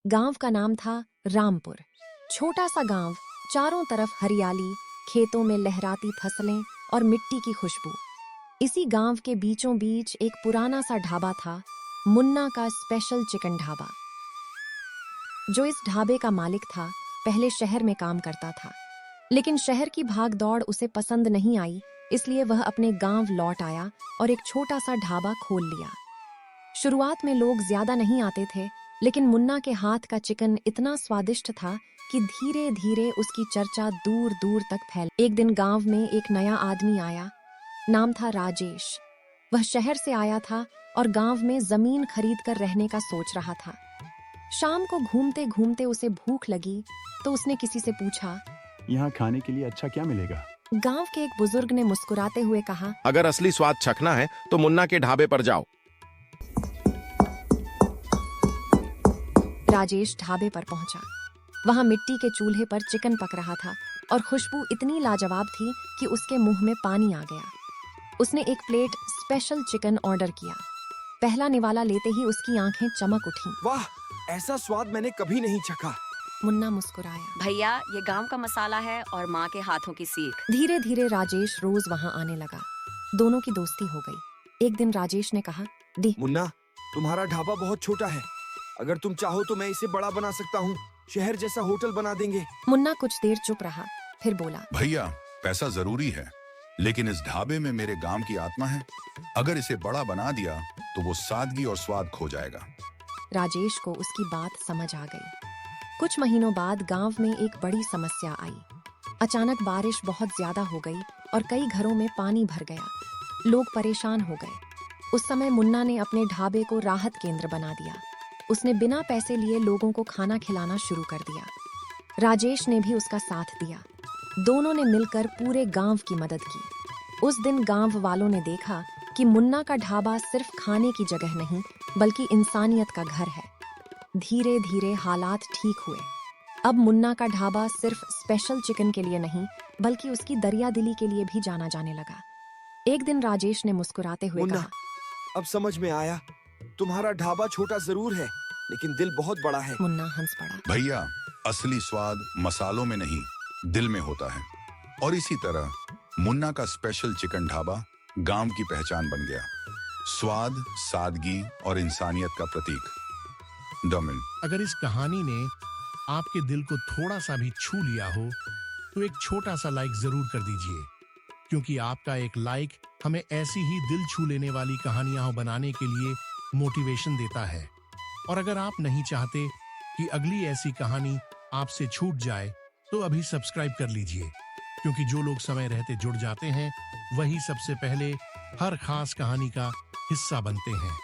गांव का नाम था रामपुर। छोटा सा गांव, चारों तरफ हरियाली, खेतों में लहराती फसलें और मिट्टी की खुशबू। इसी गांव के बीचों बीच एक पुराना सा ढाबा था, मुन्ना का स्पेशल चिकन ढाबा। जो इस ढाबे का मालिक था, पहले शहर में काम करता था, लेकिन शहर की भागदौड़ उसे पसंद नहीं आई, इसलिए वह अपने गांव लौट आया और एक छोटा सा ढाबा खोल लिया। शुरुआत में लोग ज्यादा नहीं आते थे, लेकिन मुन्ना के हाथ का चिकन इतना स्वादिष्ट था कि धीरे धीरे उसकी चर्चा दूर दूर तक फैल। एक दिन गांव में एक नया आदमी आया, नाम था राजेश। वह शहर से आया था और गांव में जमीन खरीद कर रहने का सोच रहा था। शाम को घूमते घूमते उसे भूख लगी, तो उसने किसी से पूछा, यहाँ खाने के लिए अच्छा क्या मिलेगा? गांव के एक बुजुर्ग ने मुस्कुराते हुए कहा, अगर असली स्वाद चखना है तो मुन्ना के ढाबे पर जाओ। राजेश ढाबे पर पहुंचा। वहां मिट्टी के चूल्हे पर चिकन पक रहा था और खुशबू इतनी लाजवाब थी कि उसके मुंह में पानी आ गया। उसने एक प्लेट स्पेशल चिकन ऑर्डर किया। पहला निवाला लेते ही उसकी आंखें चमक उठीं। वाह, ऐसा स्वाद मैंने कभी नहीं चखा। मुन्ना मुस्कुराया। भैया, ये गांव का मसाला है और माँ के हाथों की सीख। धीरे धीरे राजेश रोज वहां आने लगा। दोनों की दोस्ती हो गई। एक दिन राजेश ने कहा, दी मुन्ना, तुम्हारा ढाबा बहुत छोटा है। अगर तुम चाहो तो मैं इसे बड़ा बना सकता हूँ। शहर जैसा होटल बना देंगे। मुन्ना कुछ देर चुप रहा, फिर बोला, भैया, पैसा जरूरी है, लेकिन इस ढाबे में मेरे गांव की आत्मा है। अगर इसे बड़ा बना दिया तो वो सादगी और स्वाद खो जाएगा। राजेश को उसकी बात समझ आ गई। कुछ महीनों बाद गांव में एक बड़ी समस्या आई। अचानक बारिश बहुत ज्यादा हो गई और कई घरों में पानी भर गया। लोग परेशान हो गए। उस समय मुन्ना ने अपने ढाबे को राहत केंद्र बना दिया। उसने बिना पैसे लिए लोगों को खाना खिलाना शुरू कर दिया। राजेश ने भी उसका साथ दिया। दोनों ने मिलकर पूरे गांव की मदद की। उस दिन गांव वालों ने देखा कि मुन्ना का ढाबा सिर्फ खाने की जगह नहीं, बल्कि इंसानियत का घर है। धीरे धीरे हालात ठीक हुए। अब मुन्ना का ढाबा सिर्फ स्पेशल चिकन के लिए नहीं, बल्कि उसकी दरियादिली के लिए भी जाना जाने लगा। एक दिन राजेश ने मुस्कुराते हुए मुन्ना, कहा, अब समझ में आया। तुम्हारा ढाबा छोटा जरूर है, लेकिन दिल बहुत बड़ा है। मुन्ना हंस पड़ा। भैया, असली स्वाद मसालों में नहीं, दिल में होता है। और इसी तरह मुन्ना का स्पेशल चिकन ढाबा गांव की पहचान बन गया। स्वाद, सादगी और इंसानियत का प्रतीक। डोमिन। अगर इस कहानी ने आपके दिल को थोड़ा सा भी छू लिया हो, तो एक छोटा सा लाइक जरूर कर दीजिए, क्योंकि आपका एक लाइक हमें ऐसी ही दिल छू लेने वाली कहानियां बनाने के लिए मोटिवेशन देता है। और अगर आप नहीं चाहते कि अगली ऐसी कहानी आपसे छूट जाए, तो अभी सब्सक्राइब कर लीजिए, क्योंकि जो लोग समय रहते जुड़ जाते हैं, वही सबसे पहले हर खास कहानी का हिस्सा बनते हैं।